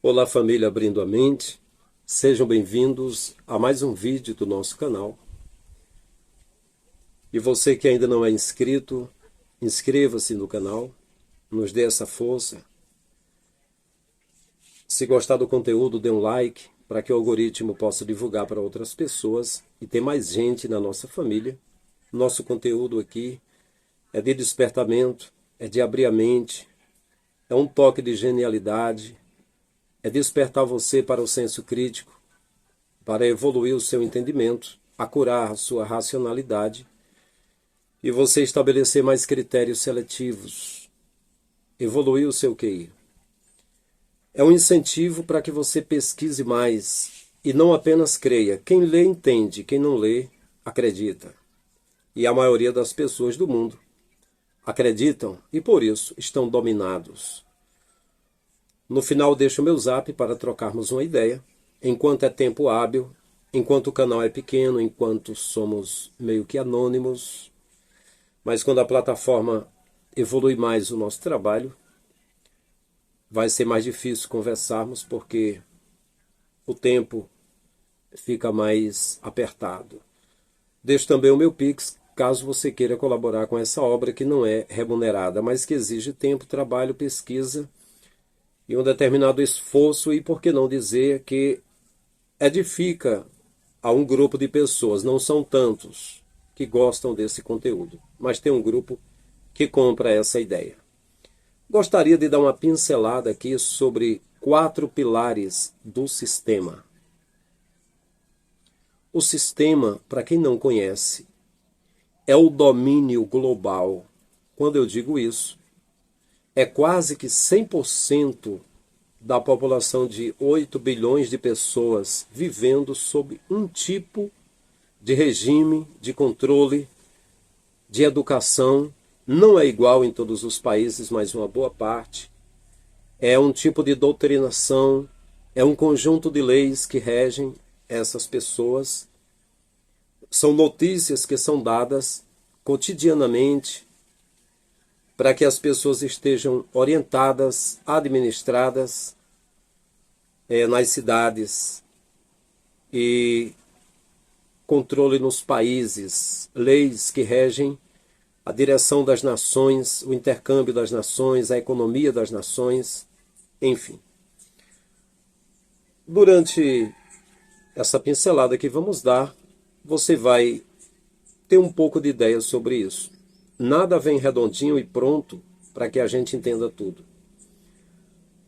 Olá família Abrindo a Mente, sejam bem-vindos a mais um vídeo do nosso canal. E você que ainda não é inscrito, inscreva-se no canal, nos dê essa força. Se gostar do conteúdo, dê um like para que o algoritmo possa divulgar para outras pessoas e ter mais gente na nossa família. Nosso conteúdo aqui é de despertamento, é de abrir a mente, é um toque de genialidade, é despertar você para o senso crítico, para evoluir o seu entendimento, acurar a sua racionalidade e você estabelecer mais critérios seletivos, evoluir o seu QI. É um incentivo para que você pesquise mais e não apenas creia. Quem lê entende, quem não lê acredita. E a maioria das pessoas do mundo acreditam e por isso estão dominados. No final deixo o meu zap para trocarmos uma ideia, enquanto é tempo hábil, enquanto o canal é pequeno, enquanto somos meio que anônimos, mas quando a plataforma evolui mais o nosso trabalho, vai ser mais difícil conversarmos porque o tempo fica mais apertado. Deixo também o meu Pix, caso você queira colaborar com essa obra que não é remunerada, mas que exige tempo, trabalho, pesquisa e um determinado esforço, e por que não dizer que edifica a um grupo de pessoas. Não são tantos que gostam desse conteúdo, mas tem um grupo que compra essa ideia. Gostaria de dar uma pincelada aqui sobre 4 pilares do sistema. O sistema, para quem não conhece, é o domínio global. Quando eu digo isso, é quase que 100% da população de 8 bilhões de pessoas vivendo sob um tipo de regime, de controle, de educação. Não é igual em todos os países, mas uma boa parte. É um tipo de doutrinação, é um conjunto de leis que regem essas pessoas. São notícias que são dadas cotidianamente para que as pessoas estejam orientadas, administradas nas cidades e controle nos países, leis que regem a direção das nações, o intercâmbio das nações, a economia das nações, enfim. Durante essa pincelada que vamos dar, você vai ter um pouco de ideia sobre isso. Nada vem redondinho e pronto para que a gente entenda tudo.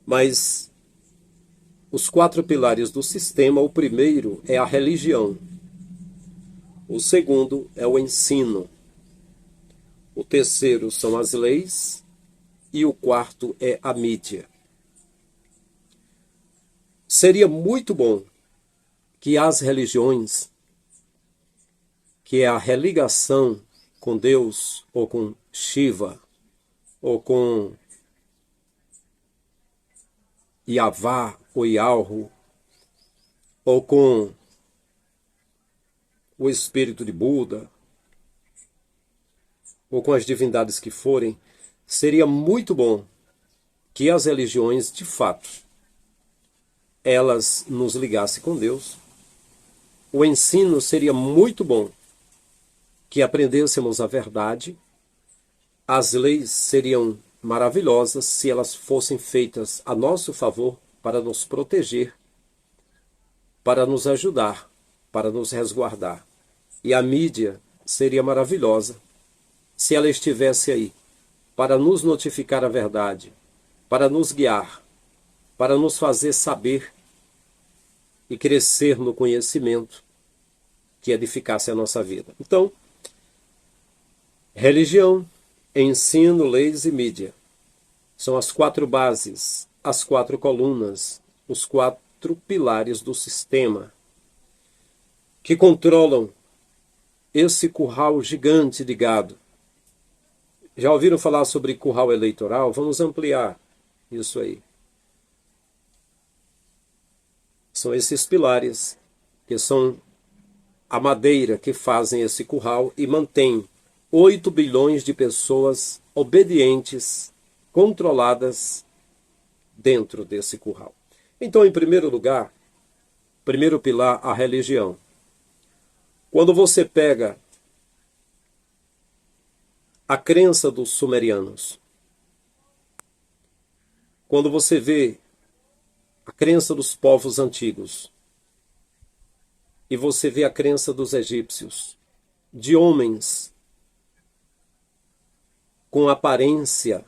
Mas os 4 pilares do sistema, o primeiro é a religião. O segundo é o ensino. O terceiro são as leis. E o quarto é a mídia. Seria muito bom que as religiões, que é a religação com Deus, ou com Shiva, ou com Yavá, ou Yalhu, ou com o espírito de Buda, ou com as divindades que forem, seria muito bom que as religiões, de fato, elas nos ligassem com Deus. O ensino seria muito bom que aprendêssemos a verdade. As leis seriam maravilhosas se elas fossem feitas a nosso favor para nos proteger, para nos ajudar, para nos resguardar. E a mídia seria maravilhosa se ela estivesse aí para nos notificar a verdade, para nos guiar, para nos fazer saber e crescer no conhecimento que edificasse a nossa vida. Então, religião, ensino, leis e mídia são as 4 bases, as 4 colunas, os 4 pilares do sistema que controlam esse curral gigante de gado. Já ouviram falar sobre curral eleitoral? Vamos ampliar isso aí. São esses pilares que são a madeira que fazem esse curral e mantém 8 bilhões de pessoas obedientes, controladas dentro desse curral. Então, em primeiro lugar, primeiro pilar, a religião. Quando você pega a crença dos sumerianos, quando você vê a crença dos povos antigos, e você vê a crença dos egípcios, de homens com aparência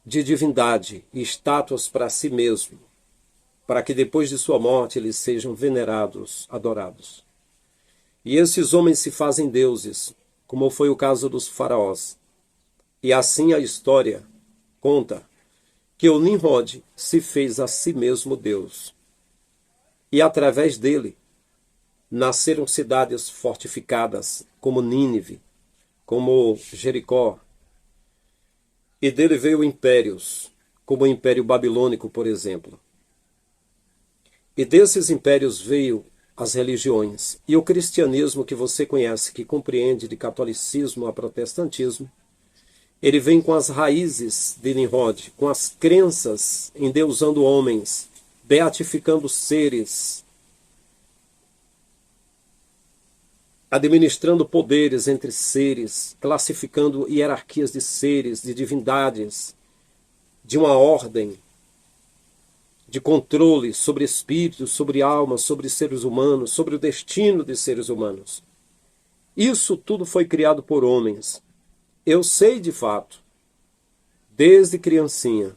de divindade e estátuas para si mesmo, para que depois de sua morte eles sejam venerados, adorados. E esses homens se fazem deuses, como foi o caso dos faraós. E assim a história conta que o Nimrod se fez a si mesmo Deus. E através dele nasceram cidades fortificadas, como Nínive, como Jericó. E dele veio impérios, como o Império Babilônico, por exemplo. E desses impérios veio as religiões. E o cristianismo que você conhece, que compreende de catolicismo a protestantismo, ele vem com as raízes de Nimrod, com as crenças endeusando homens, beatificando seres, administrando poderes entre seres, classificando hierarquias de seres, de divindades, de uma ordem, de controle sobre espíritos, sobre almas, sobre seres humanos, sobre o destino de seres humanos. Isso tudo foi criado por homens. Eu sei de fato, desde criancinha.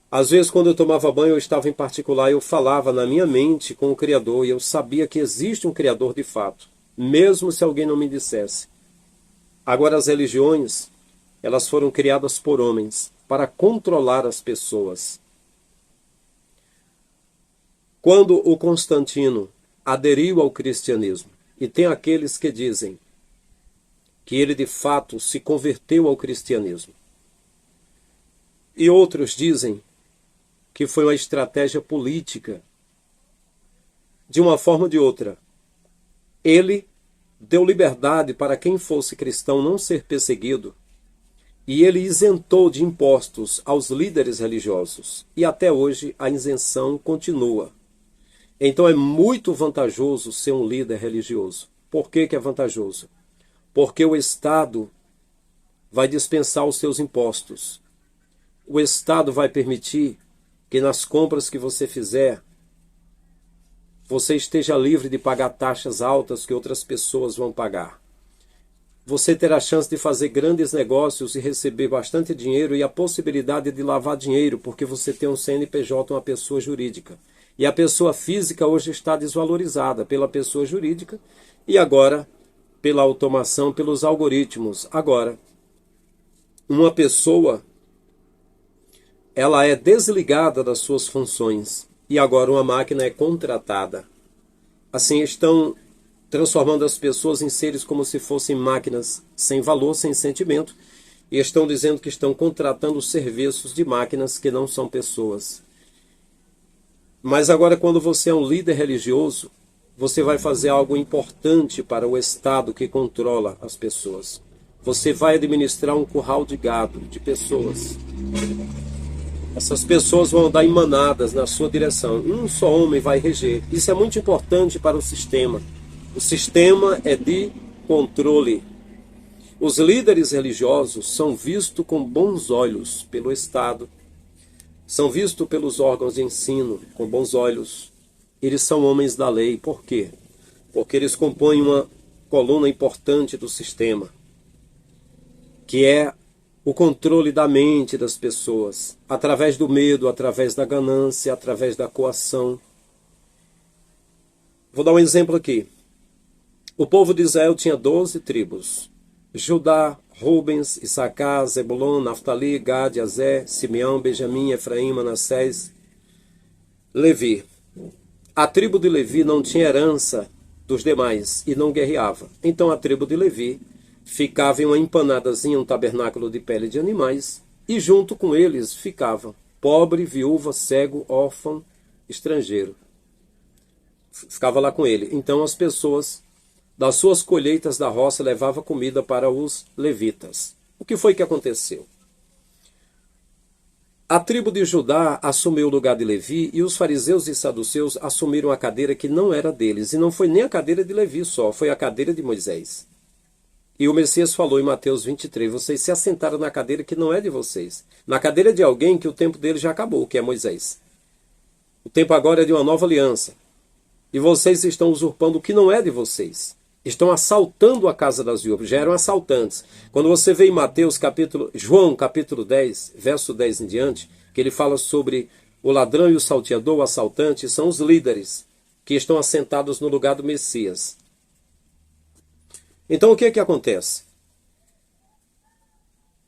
Às vezes, quando eu tomava banho, eu estava em particular, eu falava na minha mente com o Criador, e eu sabia que existe um Criador de fato, mesmo se alguém não me dissesse. Agora, as religiões, elas foram criadas por homens para controlar as pessoas. Quando o Constantino aderiu ao cristianismo, e tem aqueles que dizem que ele de fato se converteu ao cristianismo, e outros dizem que foi uma estratégia política, de uma forma ou de outra. Ele deu liberdade para quem fosse cristão não ser perseguido, e ele isentou de impostos aos líderes religiosos, e até hoje a isenção continua. Então é muito vantajoso ser um líder religioso. Por que que é vantajoso? Porque o Estado vai dispensar os seus impostos. O Estado vai permitir que nas compras que você fizer, você esteja livre de pagar taxas altas que outras pessoas vão pagar. Você terá a chance de fazer grandes negócios e receber bastante dinheiro, e a possibilidade de lavar dinheiro, porque você tem um CNPJ, uma pessoa jurídica. E a pessoa física hoje está desvalorizada pela pessoa jurídica e agora pela automação, pelos algoritmos. Agora, uma pessoa, ela é desligada das suas funções e agora uma máquina é contratada. Assim estão transformando as pessoas em seres como se fossem máquinas sem valor, sem sentimento, e estão dizendo que estão contratando serviços de máquinas que não são pessoas. Mas agora, quando você é um líder religioso, você vai fazer algo importante para o Estado que controla as pessoas. Você vai administrar um curral de gado, de pessoas. Essas pessoas vão andar em manadas na sua direção. Um só homem vai reger. Isso é muito importante para o sistema. O sistema é de controle. Os líderes religiosos são vistos com bons olhos pelo Estado. São vistos pelos órgãos de ensino com bons olhos. Eles são homens da lei. Por quê? Porque eles compõem uma coluna importante do sistema, que é o controle da mente das pessoas, através do medo, através da ganância, através da coação. Vou dar um exemplo aqui. O povo de Israel tinha 12 tribos. Judá, Rubens, Issacar, Zebulon, Naftali, Gad, Azé, Simeão, Benjamim, Efraim, Manassés, Levi. A tribo de Levi não tinha herança dos demais e não guerreava. Então a tribo de Levi ficava em uma empanadazinha, um tabernáculo de pele de animais, e junto com eles ficavam pobre, viúva, cego, órfão, estrangeiro. Ficava lá com ele. Então as pessoas das suas colheitas da roça levavam comida para os levitas. O que foi que aconteceu? A tribo de Judá assumiu o lugar de Levi e os fariseus e saduceus assumiram a cadeira que não era deles. E não foi nem a cadeira de Levi só, foi a cadeira de Moisés. E o Messias falou em Mateus 23, vocês se assentaram na cadeira que não é de vocês. Na cadeira de alguém que o tempo dele já acabou, que é Moisés. O tempo agora é de uma nova aliança. E vocês estão usurpando o que não é de vocês. Estão assaltando a casa das viúvas, já eram assaltantes. Quando você vê em João capítulo 10, verso 10 em diante, que ele fala sobre o ladrão e o salteador, o assaltante, são os líderes que estão assentados no lugar do Messias. Então o que é que acontece?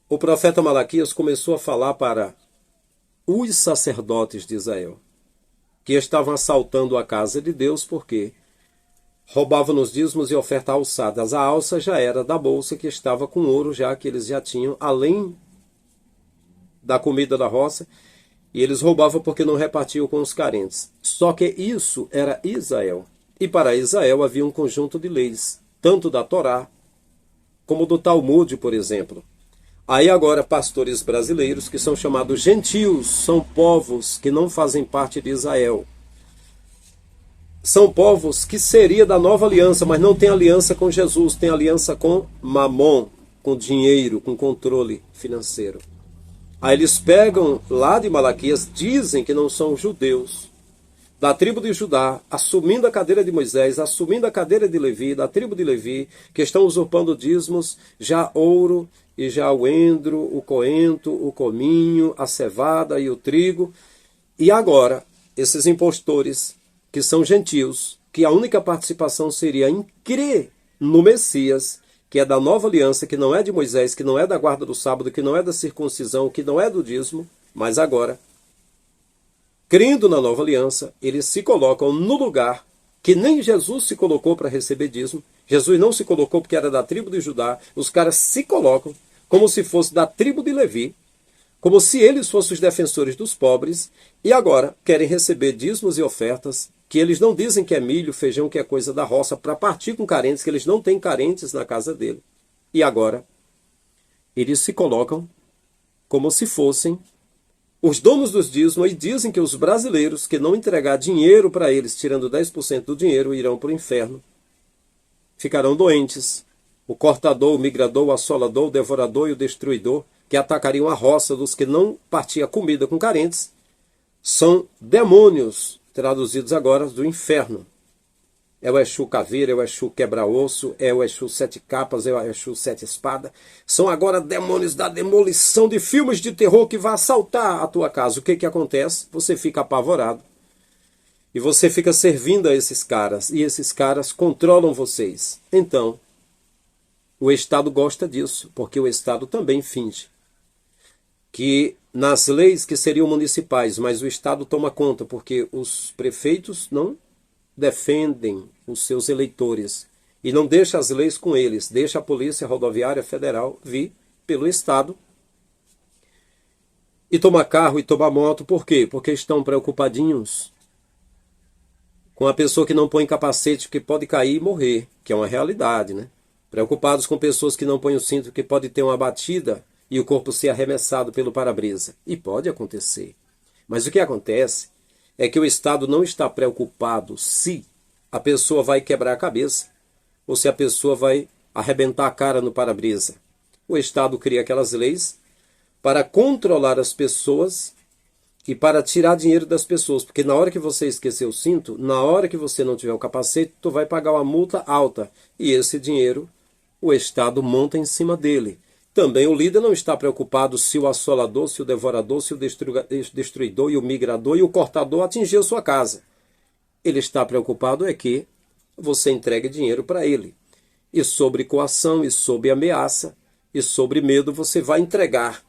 O profeta Malaquias começou a falar para os sacerdotes de Israel, que estavam assaltando a casa de Deus, porque roubavam nos dízimos e oferta alçadas. A alça já era da bolsa que estava com ouro, já que eles já tinham, além da comida da roça, e eles roubavam porque não repartiam com os carentes. Só que isso era Israel. E para Israel havia um conjunto de leis, tanto da Torá, como do Talmud, por exemplo. Aí agora pastores brasileiros, que são chamados gentios, são povos que não fazem parte de Israel. São povos que seria da nova aliança, mas não tem aliança com Jesus, tem aliança com Mamon, com dinheiro, com controle financeiro. Aí eles pegam lá de Malaquias, dizem que não são judeus, da tribo de Judá, assumindo a cadeira de Moisés, assumindo a cadeira de Levi, da tribo de Levi, que estão usurpando dízimos, já ouro e já o endro, o coentro, o cominho, a cevada e o trigo. E agora, esses impostores, que são gentios, que a única participação seria em crer no Messias, que é da nova aliança, que não é de Moisés, que não é da guarda do sábado, que não é da circuncisão, que não é do dízimo, mas agora, crendo na nova aliança, eles se colocam no lugar que nem Jesus se colocou para receber dízimo. Jesus não se colocou porque era da tribo de Judá. Os caras se colocam como se fosse da tribo de Levi, como se eles fossem os defensores dos pobres, e agora querem receber dízimos e ofertas, que eles não dizem que é milho, feijão, que é coisa da roça, para partir com carentes, que eles não têm carentes na casa dele. E agora, eles se colocam como se fossem os donos dos dízimos, e dizem que os brasileiros que não entregar dinheiro para eles, tirando 10% do dinheiro, irão para o inferno. Ficarão doentes. O cortador, o migrador, o assolador, o devorador e o destruidor, que atacariam a roça dos que não partiam comida com carentes, são demônios, traduzidos agora do inferno. É o Exu Caveira, é o Exu Quebra-Osso, é o Exu Sete Capas, é o Exu Sete Espadas. São agora demônios da demolição de filmes de terror que vai assaltar a tua casa. O que que acontece? Você fica apavorado. E você fica servindo a esses caras. E esses caras controlam vocês. Então, o Estado gosta disso, porque o Estado também finge que nas leis que seriam municipais, mas o Estado toma conta, porque os prefeitos não defendem os seus eleitores e não deixa as leis com eles, deixa a Polícia Rodoviária Federal vir pelo Estado e tomar carro e tomar moto. Por quê? Porque estão preocupadinhos com a pessoa que não põe capacete, que pode cair e morrer, que é uma realidade, né? Preocupados com pessoas que não põem o cinto, que pode ter uma batida e o corpo ser arremessado pelo para-brisa. E pode acontecer. Mas o que acontece é que o Estado não está preocupado se a pessoa vai quebrar a cabeça ou se a pessoa vai arrebentar a cara no para-brisa. O Estado cria aquelas leis para controlar as pessoas e para tirar dinheiro das pessoas. Porque na hora que você esquecer o cinto, na hora que você não tiver o capacete, tu vai pagar uma multa alta. E esse dinheiro o Estado monta em cima dele. Também o líder não está preocupado se o assolador, se o devorador, se o destruidor e o migrador e o cortador atingir a sua casa. Ele está preocupado é que você entregue dinheiro para ele. E sobre coação, e sobre ameaça, e sobre medo você vai entregar.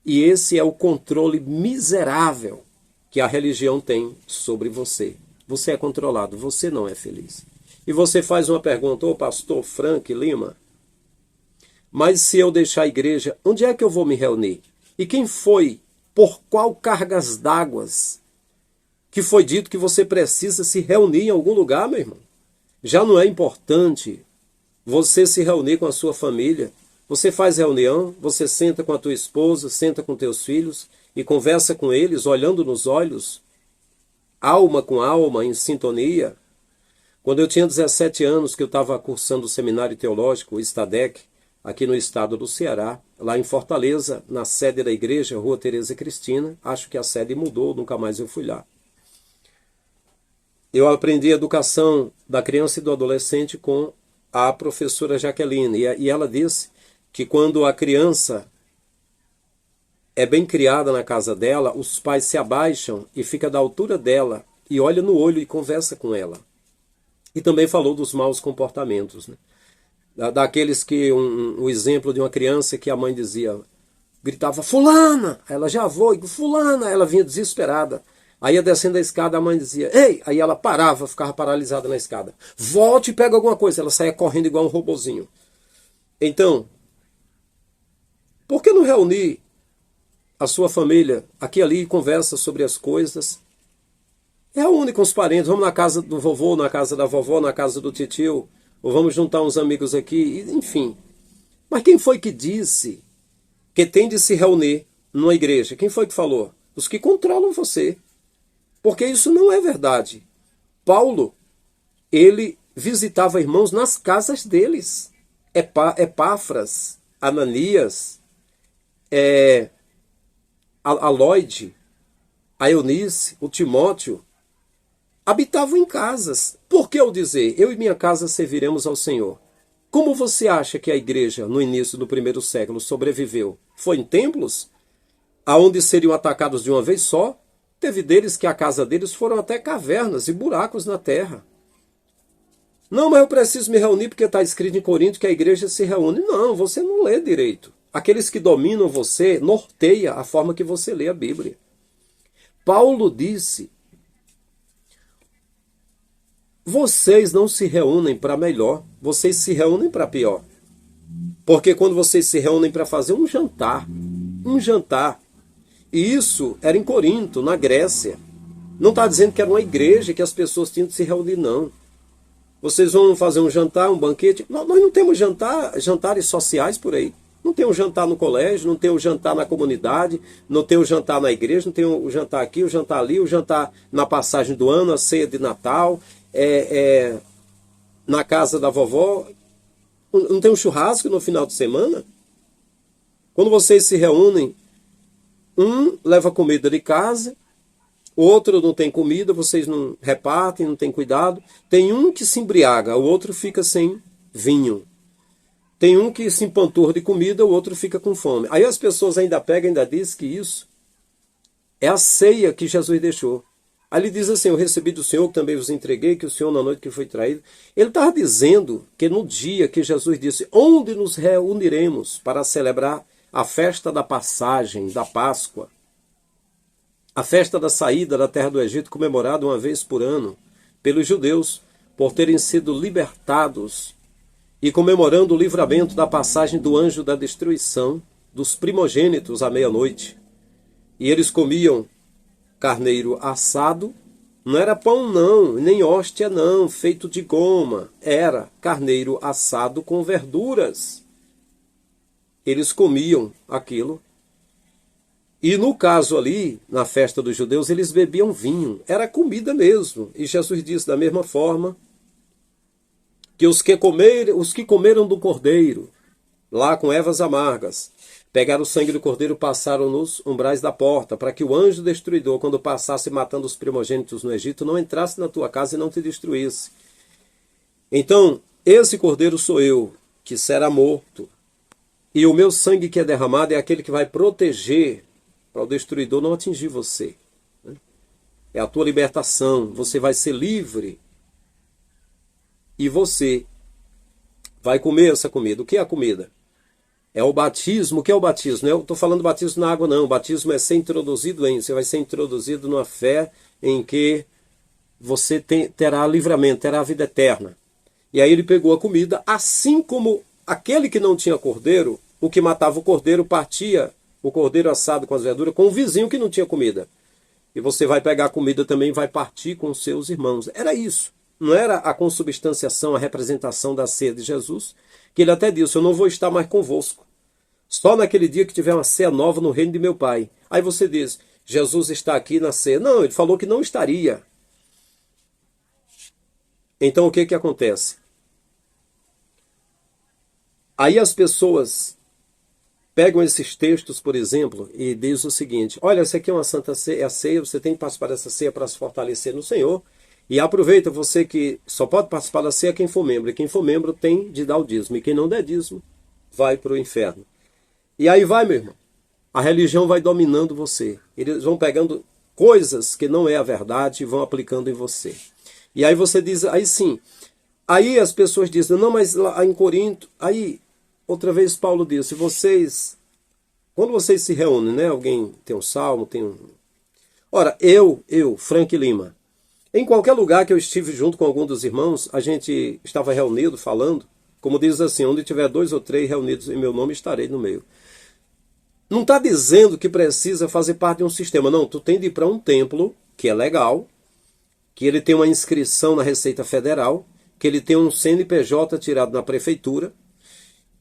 E esse é o controle miserável que a religião tem sobre você. Você é controlado, você não é feliz. E você faz uma pergunta, ô pastor Frank Lima, mas se eu deixar a igreja, onde é que eu vou me reunir? E quem foi, por qual cargas d'água que foi dito que você precisa se reunir em algum lugar, meu irmão? Já não é importante você se reunir com a sua família? Você faz reunião, você senta com a tua esposa, senta com teus filhos e conversa com eles, olhando nos olhos, alma com alma, em sintonia. Quando eu tinha 17 anos, que eu estava cursando o seminário teológico, o STADEC, aqui no estado do Ceará, lá em Fortaleza, na sede da igreja, Rua Tereza Cristina. Acho que a sede mudou, nunca mais eu fui lá. Eu aprendi a educação da criança e do adolescente com a professora Jaqueline, e ela disse que quando a criança é bem criada na casa dela, os pais se abaixam e fica da altura dela e olha no olho e conversa com ela. E também falou dos maus comportamentos, né? Daqueles que, o exemplo de uma criança que a mãe dizia, gritava, fulana, ela já vou, fulana, ela vinha desesperada. Aí ia descendo a escada, a mãe dizia, ei, aí ela parava, ficava paralisada na escada. Volte e pega alguma coisa, ela saía correndo igual um robozinho. Então, por que não reunir a sua família aqui e ali e conversa sobre as coisas? Reúne com os parentes, vamos na casa do vovô, na casa da vovó, na casa do titio, ou vamos juntar uns amigos aqui, enfim. Mas quem foi que disse que tem de se reunir numa igreja? Quem foi que falou? Os que controlam você. Porque isso não é verdade. Paulo, ele visitava irmãos nas casas deles. Epáfras, Ananias, a Lloyd, a Eunice, o Timóteo, habitavam em casas. Por que eu dizer, eu e minha casa serviremos ao Senhor? Como você acha que a igreja, no início do primeiro século, sobreviveu? Foi em templos? Aonde seriam atacados de uma vez só? Teve deles que a casa deles foram até cavernas e buracos na terra. Não, mas eu preciso me reunir porque está escrito em Corinto que a igreja se reúne. Não, você não lê direito. Aqueles que dominam você norteia a forma que você lê a Bíblia. Paulo disse, vocês não se reúnem para melhor, vocês se reúnem para pior. Porque quando vocês se reúnem para fazer um jantar, e isso era em Corinto, na Grécia. Não está dizendo que era uma igreja que as pessoas tinham de se reunir, não. Vocês vão fazer um jantar, um banquete. Nós não temos jantares sociais por aí. Não tem um jantar no colégio, não tem um jantar na comunidade, não tem um jantar na igreja, não tem um jantar aqui, um jantar ali, um jantar na passagem do ano, a ceia de Natal, na casa da vovó. Não tem um churrasco no final de semana? Quando vocês se reúnem, um leva comida de casa, o outro não tem comida, vocês não repartem, não tem cuidado. Tem um que se embriaga, o outro fica sem vinho. Tem um que se empanturra de comida, o outro fica com fome. Aí as pessoas ainda pegam, ainda dizem que isso é a ceia que Jesus deixou. Aí ele diz assim, eu recebi do Senhor, que também vos entreguei, que o Senhor na noite que foi traído. Ele estava dizendo que no dia que Jesus disse, onde nos reuniremos para celebrar a festa da passagem, da Páscoa, a festa da saída da terra do Egito, comemorada uma vez por ano pelos judeus, por terem sido libertados e comemorando o livramento da passagem do anjo da destruição, dos primogênitos à meia-noite. E eles comiam carneiro assado, não era pão não, nem hóstia não, feito de goma, era carneiro assado com verduras. Eles comiam aquilo. E no caso ali, na festa dos judeus, eles bebiam vinho. Era comida mesmo. E Jesus disse da mesma forma que os que comeram do cordeiro, lá com ervas amargas, pegaram o sangue do cordeiro e passaram nos umbrais da porta, para que o anjo destruidor, quando passasse matando os primogênitos no Egito, não entrasse na tua casa e não te destruísse. Então, esse cordeiro sou eu, que será morto. E o meu sangue que é derramado é aquele que vai proteger para o destruidor não atingir você. É a tua libertação. Você vai ser livre. E você vai comer essa comida. O que é a comida? É o batismo. O que é o batismo? Eu estou falando batismo na água, não. O batismo é ser introduzido você vai ser introduzido numa fé em que você terá livramento, terá a vida eterna. E aí ele pegou a comida, assim como aquele que não tinha cordeiro, o que matava o cordeiro partia o cordeiro assado com as verduras com o vizinho que não tinha comida. E você vai pegar a comida também e vai partir com os seus irmãos. Era isso. Não era a consubstanciação, a representação da ceia de Jesus, que ele até disse, eu não vou estar mais convosco. Só naquele dia que tiver uma ceia nova no reino de meu Pai. Aí você diz, Jesus está aqui na ceia. Não, ele falou que não estaria. Então o que acontece? Aí as pessoas pegam esses textos, por exemplo, e diz o seguinte: olha, essa aqui é uma santa ceia, é a ceia, você tem que participar dessa ceia para se fortalecer no Senhor. E aproveita, você que só pode participar da ceia quem for membro. E quem for membro tem de dar o dízimo. E quem não der dízimo, vai para o inferno. E aí vai, meu irmão. A religião vai dominando você. Eles vão pegando coisas que não é a verdade e vão aplicando em você. E aí você diz, aí sim. Aí as pessoas dizem, não, mas lá em Corinto... Aí, outra vez Paulo disse, quando vocês se reúnem, né? Alguém tem um salmo, tem um... Ora, eu, Frank Lima, em qualquer lugar que eu estive junto com algum dos irmãos, a gente estava reunido, falando, como diz assim, onde tiver 2 ou 3 reunidos em meu nome, estarei no meio. Não está dizendo que precisa fazer parte de um sistema, não. Tu tem de ir para um templo, que é legal, que ele tem uma inscrição na Receita Federal, que ele tem um CNPJ tirado na prefeitura,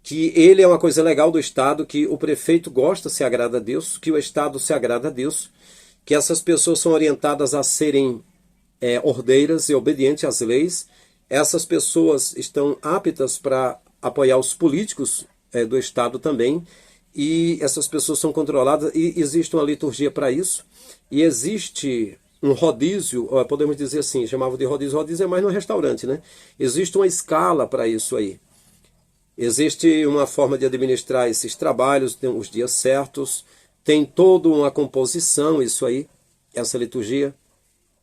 que ele é uma coisa legal do Estado, que o prefeito gosta, se agrada a Deus, que o Estado se agrada a Deus, que essas pessoas são orientadas a serem ordeiras e obedientes às leis. Essas pessoas estão aptas para apoiar os políticos do Estado também, e essas pessoas são controladas, e existe uma liturgia para isso, e existe um rodízio, podemos dizer assim, chamava de rodízio é mais no restaurante, né? Existe uma escala para isso aí. Existe uma forma de administrar esses trabalhos, tem os dias certos, tem toda uma composição, isso aí, essa liturgia.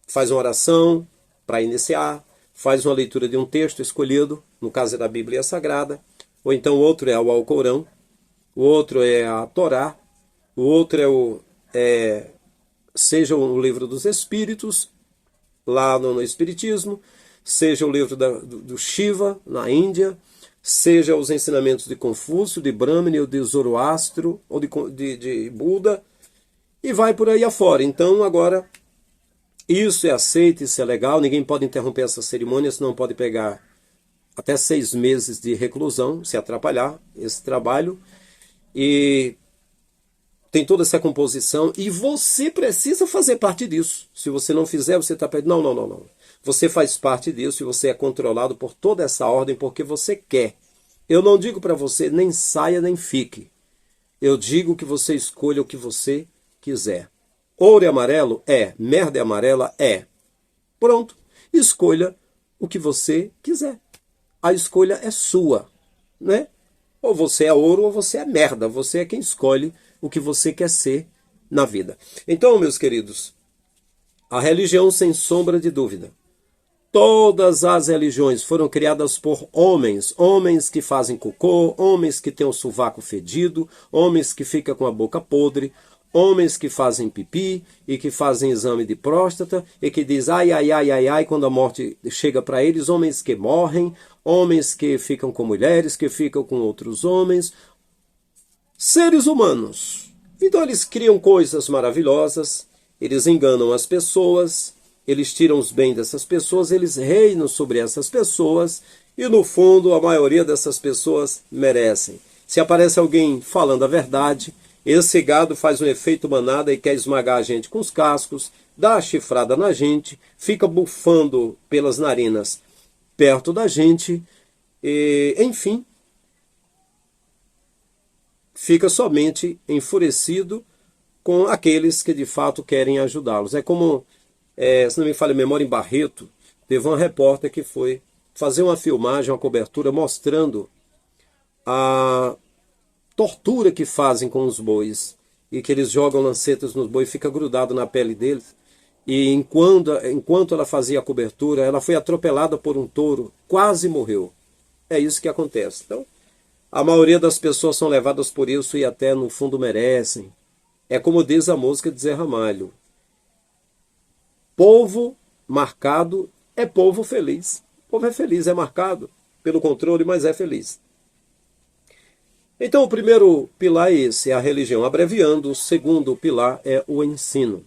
Faz uma oração para iniciar, faz uma leitura de um texto escolhido, no caso é da Bíblia Sagrada, ou então o outro é o Alcorão, o outro é a Torá, o outro seja o livro dos Espíritos, lá no Espiritismo, seja o livro do Shiva, na Índia, seja os ensinamentos de Confúcio, de Brahmani, ou de Zoroastro, ou de Buda, e vai por aí afora. Então, agora, isso é aceito, isso é legal, ninguém pode interromper essa cerimônia, senão pode pegar até 6 meses de reclusão, se atrapalhar esse trabalho, e tem toda essa composição, e você precisa fazer parte disso. Se você não fizer, você está perdendo. Não. Você faz parte disso e você é controlado por toda essa ordem porque você quer. Eu não digo para você nem saia nem fique. Eu digo que você escolha o que você quiser. Ouro é amarelo? É. Merda é amarela? É. Pronto. Escolha o que você quiser. A escolha é sua, né? Ou você é ouro ou você é merda. Você é quem escolhe o que você quer ser na vida. Então, meus queridos, a religião, sem sombra de dúvida, todas as religiões foram criadas por homens, homens que fazem cocô, homens que têm o sovaco fedido, homens que ficam com a boca podre, homens que fazem pipi e que fazem exame de próstata e que diz ai, quando a morte chega para eles, homens que morrem, homens que ficam com mulheres, que ficam com outros homens, seres humanos. Então eles criam coisas maravilhosas, eles enganam as pessoas, eles tiram os bens dessas pessoas, eles reinam sobre essas pessoas e no fundo a maioria dessas pessoas merecem. Se aparece alguém falando a verdade, esse gado faz um efeito manada e quer esmagar a gente com os cascos, dá a chifrada na gente, fica bufando pelas narinas perto da gente, e, enfim, fica somente enfurecido com aqueles que de fato querem ajudá-los. É como, se não me falha a memória, em Barreto, teve uma repórter que foi fazer uma filmagem, uma cobertura, mostrando a tortura que fazem com os bois, e que eles jogam lancetas nos bois, fica grudado na pele deles, e enquanto ela fazia a cobertura, ela foi atropelada por um touro, quase morreu. É isso que acontece. Então, a maioria das pessoas são levadas por isso e até no fundo merecem. É como diz a música de Zé Ramalho: povo marcado é povo feliz. O povo é feliz, é marcado pelo controle, mas é feliz. Então o primeiro pilar é esse, é a religião. Abreviando, o segundo pilar é o ensino.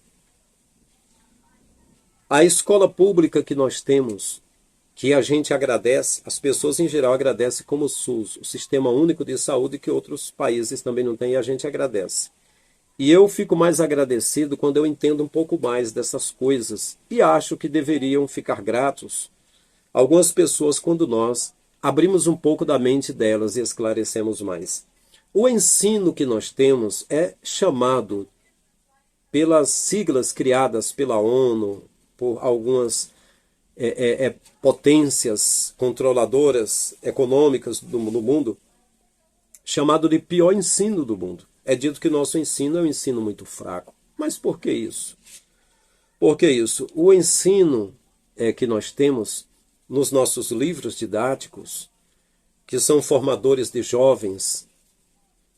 A escola pública que nós temos, que a gente agradece, as pessoas em geral agradecem, como o SUS, o Sistema Único de Saúde, que outros países também não têm, e a gente agradece. E eu fico mais agradecido quando eu entendo um pouco mais dessas coisas e acho que deveriam ficar gratos algumas pessoas quando nós abrimos um pouco da mente delas e esclarecemos mais. O ensino que nós temos é chamado pelas siglas criadas pela ONU, por algumas potências controladoras econômicas do mundo, chamado de pior ensino do mundo. É dito que nosso ensino é um ensino muito fraco. Mas por que isso? Por que isso? O ensino que nós temos nos nossos livros didáticos, que são formadores de jovens,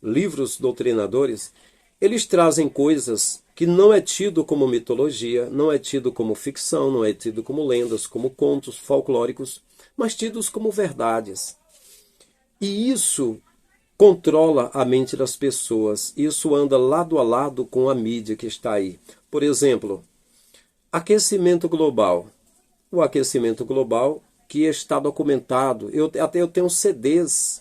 livros doutrinadores, eles trazem coisas que não é tido como mitologia, não é tido como ficção, não é tido como lendas, como contos folclóricos, mas tidos como verdades. E isso controla a mente das pessoas. Isso anda lado a lado com a mídia que está aí. Por exemplo, aquecimento global. O aquecimento global que está documentado. Eu tenho CDs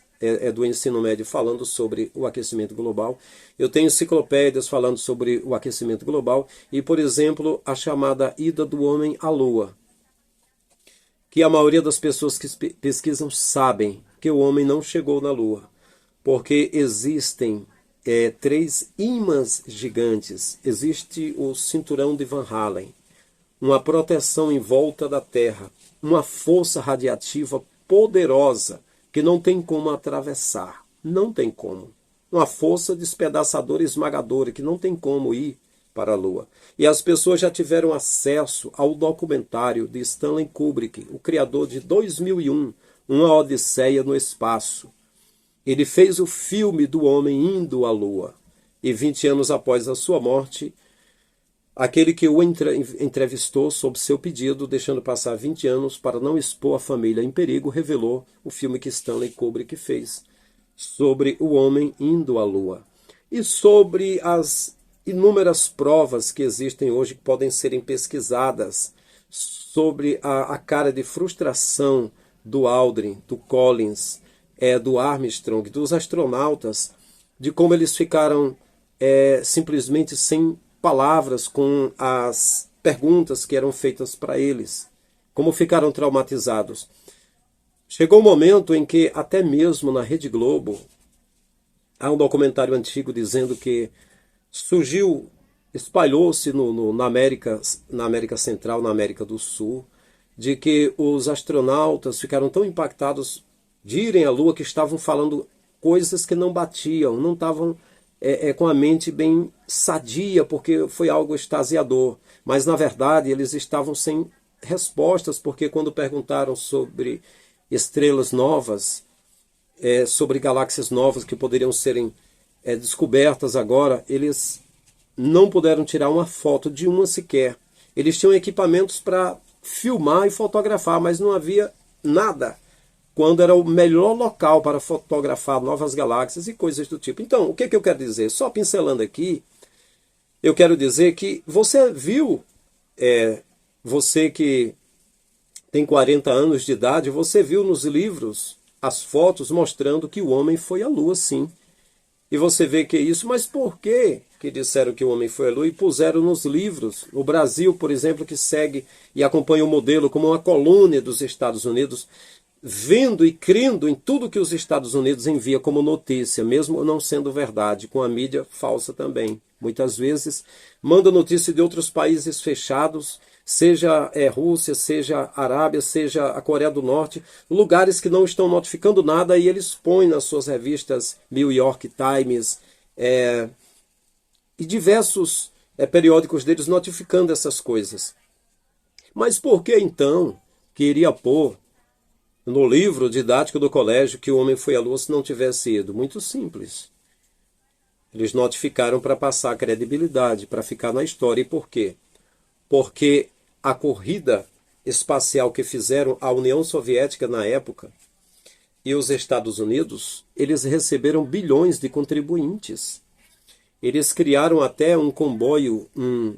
do ensino médio falando sobre o aquecimento global. Eu tenho enciclopédias falando sobre o aquecimento global. E, por exemplo, a chamada ida do homem à Lua. Que a maioria das pessoas que pesquisam sabem que o homem não chegou na Lua. Porque existem 3 ímãs gigantes. Existe o cinturão de Van Allen, uma proteção em volta da Terra, uma força radiativa poderosa que não tem como atravessar. Não tem como. Uma força despedaçadora e esmagadora que não tem como ir para a Lua. E as pessoas já tiveram acesso ao documentário de Stanley Kubrick, o criador de 2001, Uma Odisseia no Espaço. Ele fez o filme do homem indo à Lua. E 20 anos após a sua morte, aquele que o entrevistou sob seu pedido, deixando passar 20 anos para não expor a família em perigo, revelou o filme que Stanley Kubrick fez sobre o homem indo à Lua. E sobre as inúmeras provas que existem hoje que podem serem pesquisadas sobre a cara de frustração do Aldrin, do Collins, do Armstrong, dos astronautas, de como eles ficaram simplesmente sem palavras com as perguntas que eram feitas para eles, como ficaram traumatizados. Chegou um momento em que até mesmo na Rede Globo há um documentário antigo dizendo que surgiu, espalhou-se na América Central, na América do Sul, de que os astronautas ficaram tão impactados de irem à Lua que estavam falando coisas que não batiam, não estavam com a mente bem sadia, porque foi algo extasiador. Mas, na verdade, eles estavam sem respostas, porque quando perguntaram sobre estrelas novas, sobre galáxias novas que poderiam serem descobertas agora, eles não puderam tirar uma foto de uma sequer. Eles tinham equipamentos para filmar e fotografar, mas não havia nada quando era o melhor local para fotografar novas galáxias e coisas do tipo. Então, o que eu quero dizer? Só pincelando aqui, eu quero dizer que você viu, você que tem 40 anos de idade, você viu nos livros as fotos mostrando que o homem foi à Lua, sim. E você vê que é isso, mas por que disseram que o homem foi à Lua e puseram nos livros? O Brasil, por exemplo, que segue e acompanha o modelo como uma colônia dos Estados Unidos, vendo e crendo em tudo que os Estados Unidos envia como notícia, mesmo não sendo verdade, com a mídia falsa também. Muitas vezes manda notícia de outros países fechados, seja Rússia, seja Arábia, seja a Coreia do Norte, lugares que não estão notificando nada e eles põem nas suas revistas New York Times e diversos periódicos deles notificando essas coisas. Mas por que então queria pôr no livro didático do colégio que o homem foi à Lua se não tivesse ido? Muito simples. Eles notificaram para passar credibilidade, para ficar na história. E por quê? Porque a corrida espacial que fizeram a União Soviética na época e os Estados Unidos, eles receberam bilhões de contribuintes. Eles criaram até um comboio, um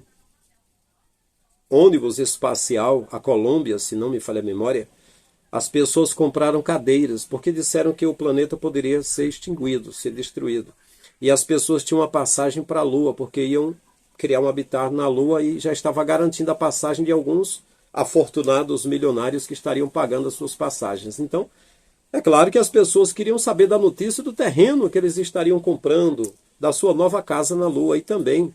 ônibus espacial, a Colômbia, se não me falha a memória. As pessoas compraram cadeiras, porque disseram que o planeta poderia ser extinguido, ser destruído. e as pessoas tinham uma passagem para a Lua, porque iam criar um habitat na Lua e já estava garantindo a passagem de alguns afortunados milionários que estariam pagando as suas passagens. Então, é claro que as pessoas queriam saber da notícia do terreno que eles estariam comprando, da sua nova casa na Lua e também,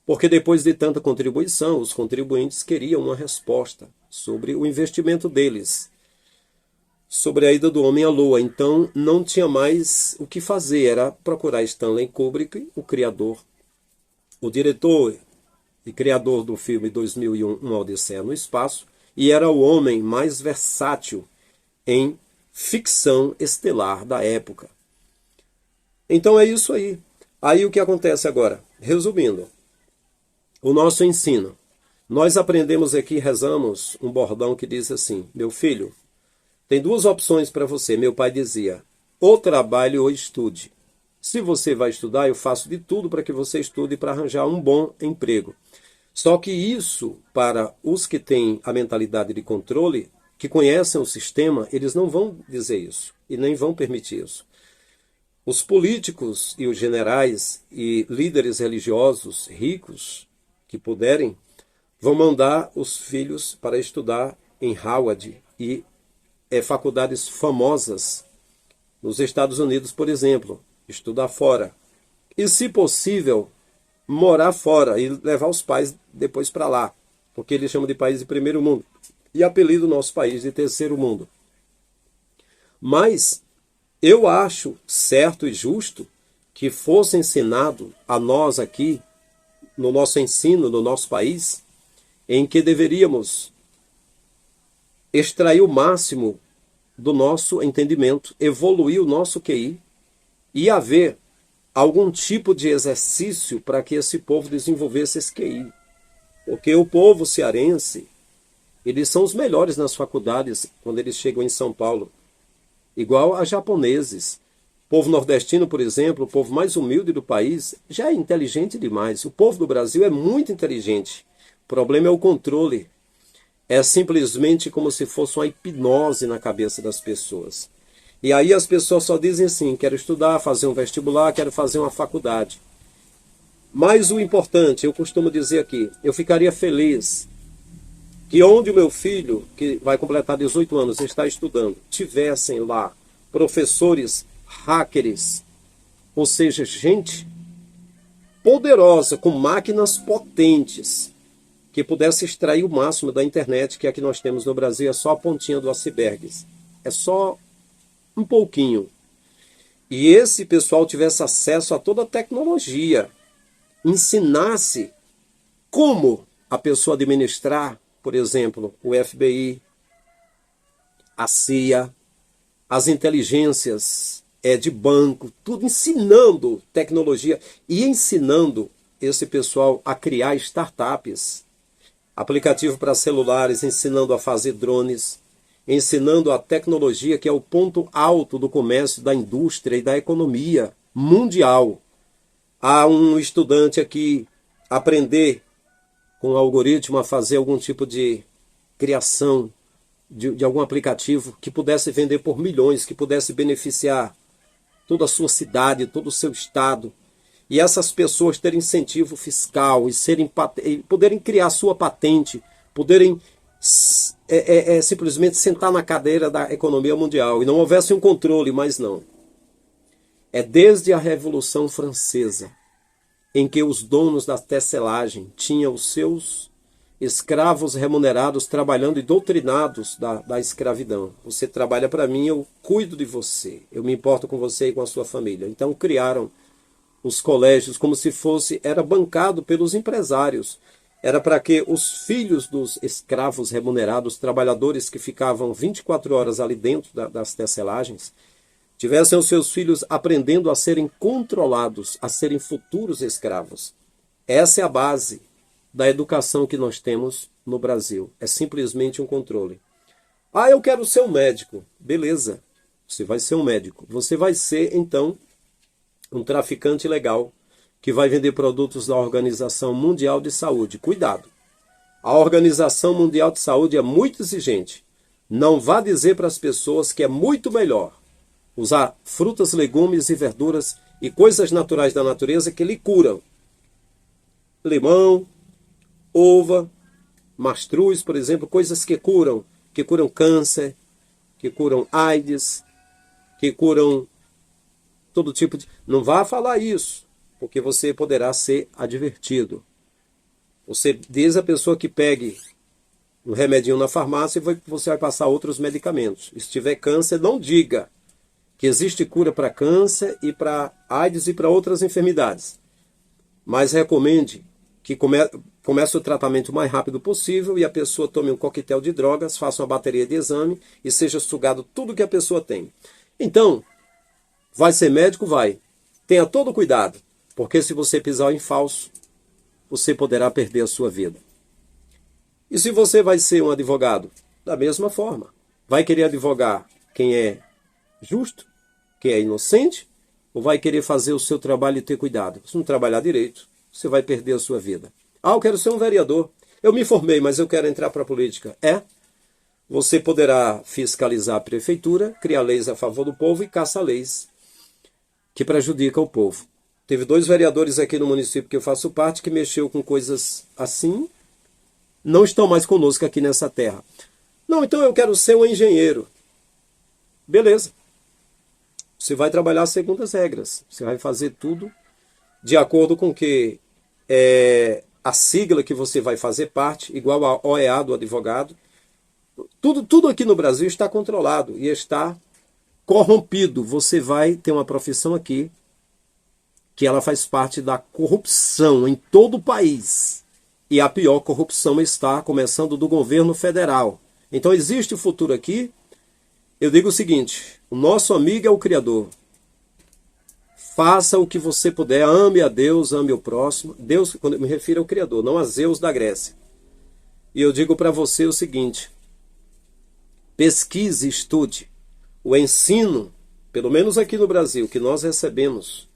porque depois de tanta contribuição, os contribuintes queriam uma resposta sobre o investimento deles, sobre a ida do homem à Lua. Então não tinha mais o que fazer, era procurar Stanley Kubrick, o criador, o diretor e criador do filme 2001, Uma Odisseia no Espaço, e era o homem mais versátil em ficção estelar da época. Então é isso aí. Aí o que acontece agora? Resumindo, o nosso ensino. Nós aprendemos aqui, rezamos um bordão que diz assim: meu filho, tem duas opções para você. Meu pai dizia: ou trabalhe ou estude. Se você vai estudar, eu faço de tudo para que você estude para arranjar um bom emprego. Só que isso, para os que têm a mentalidade de controle, que conhecem o sistema, eles não vão dizer isso e nem vão permitir isso. Os políticos e os generais e líderes religiosos ricos que puderem vão mandar os filhos para estudar em Harvard e faculdades famosas nos Estados Unidos, por exemplo, estudar fora. E, se possível, morar fora e levar os pais depois para lá, porque eles chamam de país de primeiro mundo e apelidam o nosso país de terceiro mundo. Mas eu acho certo e justo que fosse ensinado a nós aqui, no nosso ensino, no nosso país, em que deveríamos extrair o máximo do nosso entendimento, evoluir o nosso QI e haver algum tipo de exercício para que esse povo desenvolvesse esse QI. Porque o povo cearense, eles são os melhores nas faculdades quando eles chegam em São Paulo. Igual a japoneses. O povo nordestino, por exemplo, o povo mais humilde do país, já é inteligente demais. O povo do Brasil é muito inteligente. O problema é o controle. É simplesmente como se fosse uma hipnose na cabeça das pessoas. E aí as pessoas só dizem assim: quero estudar, fazer um vestibular, quero fazer uma faculdade. Mas o importante, eu costumo dizer aqui, eu ficaria feliz que onde o meu filho, que vai completar 18 anos, está estudando, tivessem lá professores hackers, ou seja, gente poderosa, com máquinas potentes, que pudesse extrair o máximo da internet, que aqui nós temos no Brasil é só a pontinha do iceberg. É só um pouquinho. E esse pessoal tivesse acesso a toda a tecnologia, ensinasse como a pessoa administrar, por exemplo, o FBI, a CIA, as inteligências de banco, tudo ensinando tecnologia e ensinando esse pessoal a criar startups, aplicativo para celulares, ensinando a fazer drones, ensinando a tecnologia, que é o ponto alto do comércio, da indústria e da economia mundial. Há um estudante aqui aprender com o algoritmo a fazer algum tipo de criação de algum aplicativo que pudesse vender por milhões, que pudesse beneficiar toda a sua cidade, todo o seu estado. E essas pessoas terem incentivo fiscal e poderem criar sua patente, poderem simplesmente sentar na cadeira da economia mundial e não houvesse um controle, mas não. É desde a Revolução Francesa, em que os donos da tecelagem tinham os seus escravos remunerados trabalhando e doutrinados da escravidão. Você trabalha para mim, eu cuido de você, eu me importo com você e com a sua família. Então criaram os colégios como se fosse, era bancado pelos empresários. Era para que os filhos dos escravos remunerados, trabalhadores que ficavam 24 horas ali dentro das tecelagens, tivessem os seus filhos aprendendo a serem controlados, a serem futuros escravos. Essa é a base da educação que nós temos no Brasil. É simplesmente um controle. Ah, eu quero ser um médico. Beleza, você vai ser um médico. Você vai ser, então, um traficante ilegal que vai vender produtos da Organização Mundial de Saúde. Cuidado! A Organização Mundial de Saúde é muito exigente. Não vá dizer para as pessoas que é muito melhor usar frutas, legumes e verduras e coisas naturais da natureza que lhe curam. Limão, uva, mastruz, por exemplo, coisas que curam câncer, que curam AIDS, que curam todo tipo de... Não vá falar isso, porque você poderá ser advertido. Você diz a pessoa que pegue um remedinho na farmácia e você vai passar outros medicamentos. Se tiver câncer, não diga que existe cura para câncer e para AIDS e para outras enfermidades. Mas recomende que comece o tratamento o mais rápido possível e a pessoa tome um coquetel de drogas, faça uma bateria de exame e seja sugado tudo que a pessoa tem. Então, vai ser médico? Vai. Tenha todo cuidado, porque se você pisar em falso, você poderá perder a sua vida. E se você vai ser um advogado? Da mesma forma. Vai querer advogar quem é justo, quem é inocente, ou vai querer fazer o seu trabalho e ter cuidado? Se não trabalhar direito, você vai perder a sua vida. Ah, eu quero ser um vereador. Eu me formei, mas eu quero entrar para a política. Você poderá fiscalizar a prefeitura, criar leis a favor do povo e caçar leis que prejudicam o povo. Teve 2 vereadores aqui no município que eu faço parte que mexeu com coisas assim, não estão mais conosco aqui nessa terra. Não, então eu quero ser um engenheiro. Beleza. Você vai trabalhar segundo as regras. Você vai fazer tudo de acordo com que a sigla que você vai fazer parte, igual a OEA do advogado. Tudo aqui no Brasil está controlado e está corrompido. Você vai ter uma profissão aqui que ela faz parte da corrupção em todo o país. E a pior corrupção está começando do governo federal. Então existe o futuro aqui. Eu digo o seguinte, o nosso amigo é o Criador. Faça o que você puder, ame a Deus, ame o próximo. Deus, quando eu me refiro ao Criador, não a Zeus da Grécia. E eu digo para você o seguinte, pesquise, estude. O ensino, pelo menos aqui no Brasil, que nós recebemos,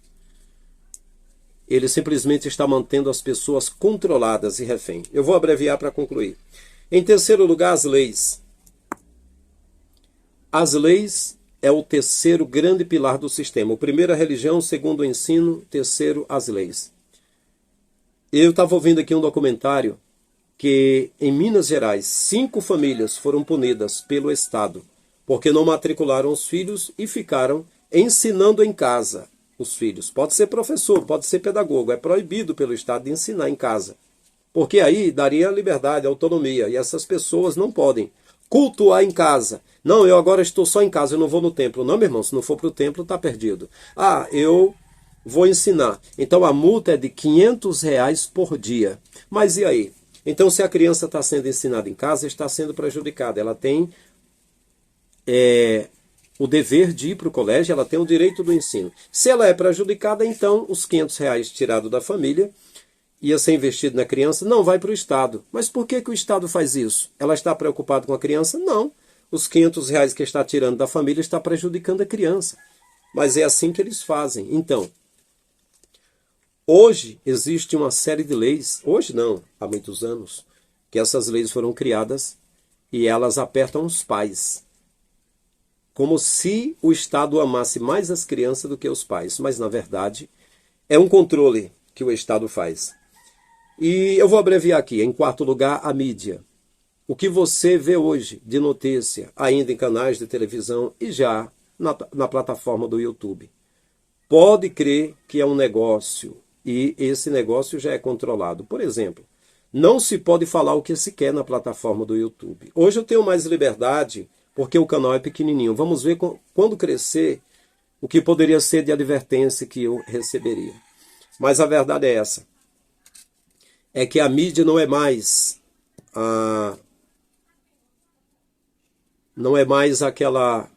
ele simplesmente está mantendo as pessoas controladas e refém. Eu vou abreviar para concluir. Em terceiro lugar, as leis. As leis é o terceiro grande pilar do sistema. O primeiro, a religião, o segundo, o ensino, o terceiro, as leis. Eu estava ouvindo aqui um documentário que em Minas Gerais, 5 famílias foram punidas pelo Estado porque não matricularam os filhos e ficaram ensinando em casa os filhos. Pode ser professor, pode ser pedagogo, é proibido pelo Estado de ensinar em casa. Porque aí daria liberdade, autonomia, e essas pessoas não podem cultuar em casa. Não, eu agora estou só em casa, eu não vou no templo. Não, meu irmão, se não for para o templo, está perdido. Ah, eu vou ensinar. Então a multa é de R$ 500 por dia. Mas e aí? Então se a criança está sendo ensinada em casa, está sendo prejudicada. Ela tem o dever de ir para o colégio, ela tem o direito do ensino. Se ela é prejudicada, então os R$ 500 tirados da família ia ser investido na criança, não vai para o Estado. Mas por que o Estado faz isso? Ela está preocupada com a criança? Não. Os R$ 500 que está tirando da família está prejudicando a criança. Mas é assim que eles fazem. Então, hoje existe uma série de leis, hoje não, há muitos anos, que essas leis foram criadas e elas apertam os pais. Como se o Estado amasse mais as crianças do que os pais. Mas, na verdade, é um controle que o Estado faz. E eu vou abreviar aqui. Em quarto lugar, a mídia. O que você vê hoje de notícia, ainda em canais de televisão e já na plataforma do YouTube. Pode crer que é um negócio e esse negócio já é controlado. Por exemplo, não se pode falar o que se quer na plataforma do YouTube. Hoje eu tenho mais liberdade porque o canal é pequenininho. Vamos ver quando crescer o que poderia ser de advertência que eu receberia. Mas a verdade é essa. É que a mídia não é mais aquela,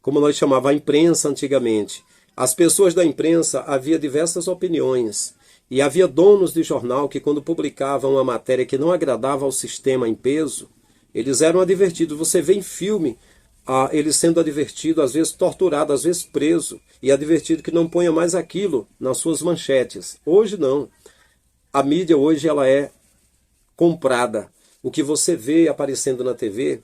como nós chamávamos, a imprensa antigamente. As pessoas da imprensa, havia diversas opiniões. E havia donos de jornal que, quando publicavam uma matéria que não agradava ao sistema em peso, eles eram advertidos. Você vê em filme eles sendo advertidos, às vezes torturado, às vezes preso, e advertido que não ponha mais aquilo nas suas manchetes. Hoje não. A mídia hoje ela é comprada. O que você vê aparecendo na TV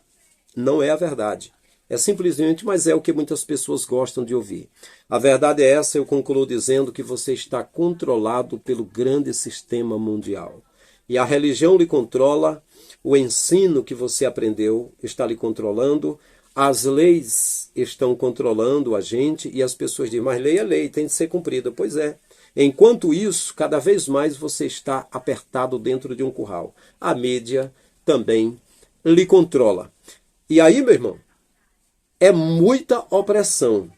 não é a verdade. É simplesmente, mas é o que muitas pessoas gostam de ouvir. A verdade é essa, eu concluo dizendo que você está controlado pelo grande sistema mundial. E a religião lhe controla, o ensino que você aprendeu está lhe controlando, as leis estão controlando a gente e as pessoas dizem, mas lei é lei, tem de ser cumprida. Pois é. Enquanto isso, cada vez mais você está apertado dentro de um curral. A mídia também lhe controla. E aí, meu irmão, é muita opressão.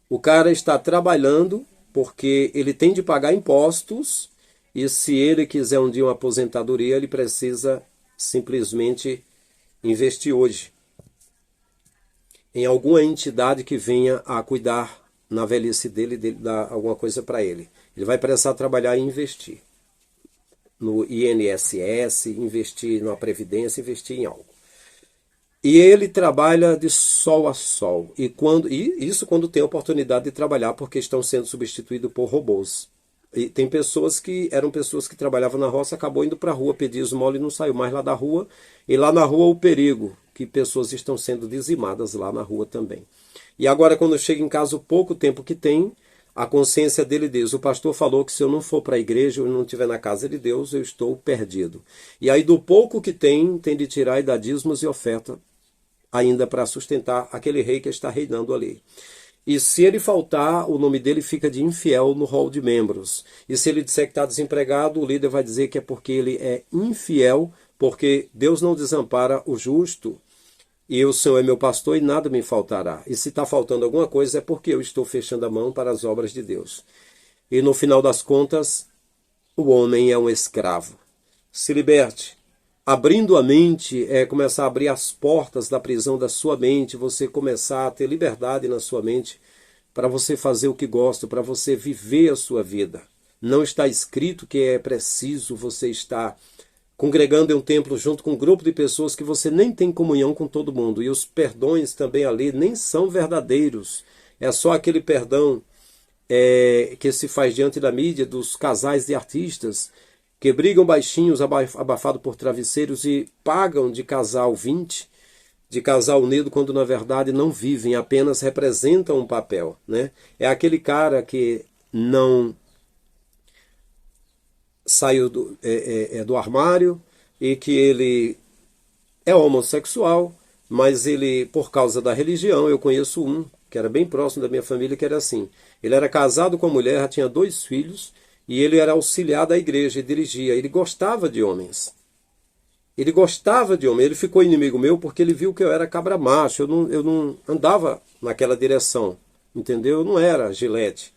O cara está trabalhando porque ele tem de pagar impostos e se ele quiser um dia uma aposentadoria, ele precisa simplesmente investir hoje em alguma entidade que venha a cuidar na velhice dele dar alguma coisa para ele. Ele vai precisar trabalhar e investir no INSS, investir na Previdência, investir em algo. E ele trabalha de sol a sol. E isso quando tem oportunidade de trabalhar, porque estão sendo substituídos por robôs. E tem pessoas que eram pessoas que trabalhavam na roça, acabou indo para a rua, pedir esmola e não saiu mais lá da rua. E lá na rua o perigo, que pessoas estão sendo dizimadas lá na rua também. E agora quando chega em casa o pouco tempo que tem, a consciência dele diz, o pastor falou que se eu não for para a igreja ou não estiver na casa de Deus, eu estou perdido. E aí do pouco que tem de tirar e dar dízimos e oferta ainda para sustentar aquele rei que está reinando ali. E se ele faltar, o nome dele fica de infiel no rol de membros. E se ele disser que está desempregado, o líder vai dizer que é porque ele é infiel, porque Deus não desampara o justo, e o Senhor é meu pastor e nada me faltará. E se está faltando alguma coisa, é porque eu estou fechando a mão para as obras de Deus. E no final das contas, o homem é um escravo. Se liberte. Abrindo a mente é começar a abrir as portas da prisão da sua mente, você começar a ter liberdade na sua mente para você fazer o que gosta, para você viver a sua vida. Não está escrito que é preciso você estar congregando em um templo junto com um grupo de pessoas que você nem tem comunhão com todo mundo. E os perdões também ali nem são verdadeiros. É só aquele perdão que se faz diante da mídia dos casais de artistas que brigam baixinhos, abafados por travesseiros e pagam de casal 20, de casal unido, quando na verdade não vivem, apenas representam um papel, né? É aquele cara que não saiu do armário e que ele é homossexual, mas ele, por causa da religião, eu conheço um que era bem próximo da minha família, que era assim. Ele era casado com a mulher, já tinha 2 filhos, e ele era auxiliar da igreja e dirigia. Ele gostava de homens. Ele gostava de homens. Ele ficou inimigo meu porque ele viu que eu era cabra macho. Eu não andava naquela direção. Entendeu? Eu não era gilete.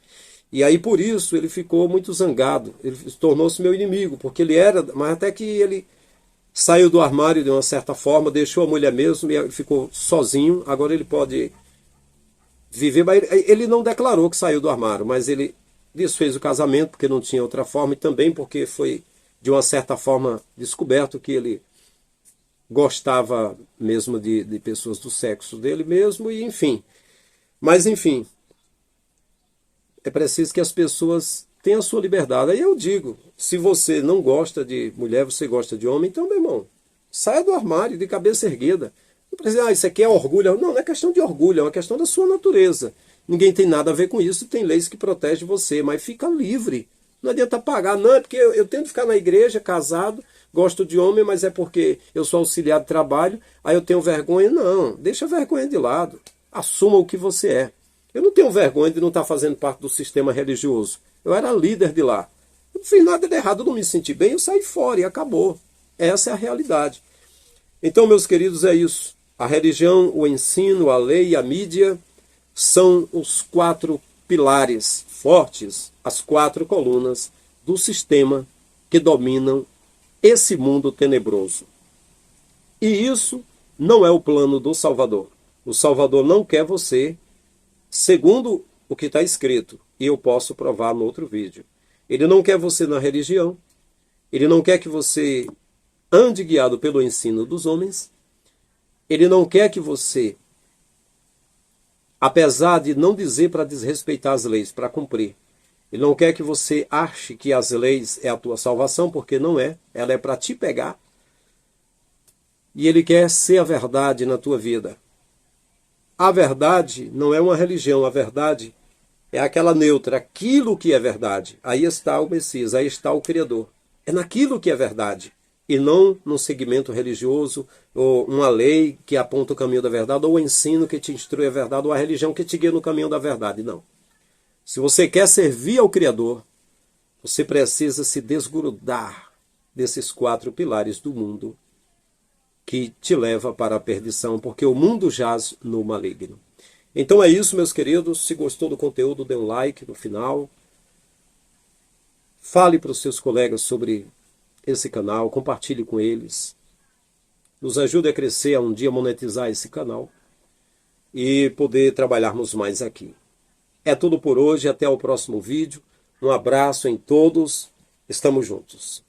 E aí por isso ele ficou muito zangado. Ele tornou-se meu inimigo. Porque ele era... Mas até que ele saiu do armário de uma certa forma, deixou a mulher mesmo e ficou sozinho. Agora ele pode viver... Mas ele não declarou que saiu do armário, mas ele desfez o casamento porque não tinha outra forma e também porque foi, de uma certa forma, descoberto que ele gostava mesmo de pessoas do sexo dele mesmo e enfim. Mas enfim, é preciso que as pessoas tenham a sua liberdade. Aí eu digo, se você não gosta de mulher, você gosta de homem, então, meu irmão, saia do armário de cabeça erguida. Não precisa, isso aqui é orgulho. Não, não é questão de orgulho, é uma questão da sua natureza. Ninguém tem nada a ver com isso, tem leis que protegem você, mas fica livre. Não adianta pagar, não, é porque eu tento ficar na igreja, casado, gosto de homem, mas é porque eu sou auxiliar de trabalho, aí eu tenho vergonha. Não, deixa a vergonha de lado. Assuma o que você é. Eu não tenho vergonha de não estar fazendo parte do sistema religioso. Eu era líder de lá. Eu não fiz nada de errado, eu não me senti bem, eu saí fora e acabou. Essa é a realidade. Então, meus queridos, é isso. A religião, o ensino, a lei e a mídia são os 4 pilares fortes, as 4 colunas do sistema que dominam esse mundo tenebroso. E isso não é o plano do Salvador. O Salvador não quer você, segundo o que está escrito, e eu posso provar no outro vídeo. Ele não quer você na religião, ele não quer que você ande guiado pelo ensino dos homens, ele não quer que você, apesar de não dizer para desrespeitar as leis, para cumprir, ele não quer que você ache que as leis é a tua salvação, porque não é, ela é para te pegar. E ele quer ser a verdade na tua vida. A verdade não é uma religião, a verdade é aquela neutra, aquilo que é verdade. Aí está o Messias, aí está o Criador. É naquilo que é verdade. E não num segmento religioso, ou uma lei que aponta o caminho da verdade, ou o ensino que te instrui a verdade, ou a religião que te guia no caminho da verdade. Não. Se você quer servir ao Criador, você precisa se desgrudar desses 4 pilares do mundo que te leva para a perdição, porque o mundo jaz no maligno. Então é isso, meus queridos. Se gostou do conteúdo, dê um like no final. Fale para os seus colegas sobre esse canal, compartilhe com eles. Nos ajude a crescer, a um dia monetizar esse canal e poder trabalharmos mais aqui. É tudo por hoje, até o próximo vídeo. Um abraço em todos, estamos juntos.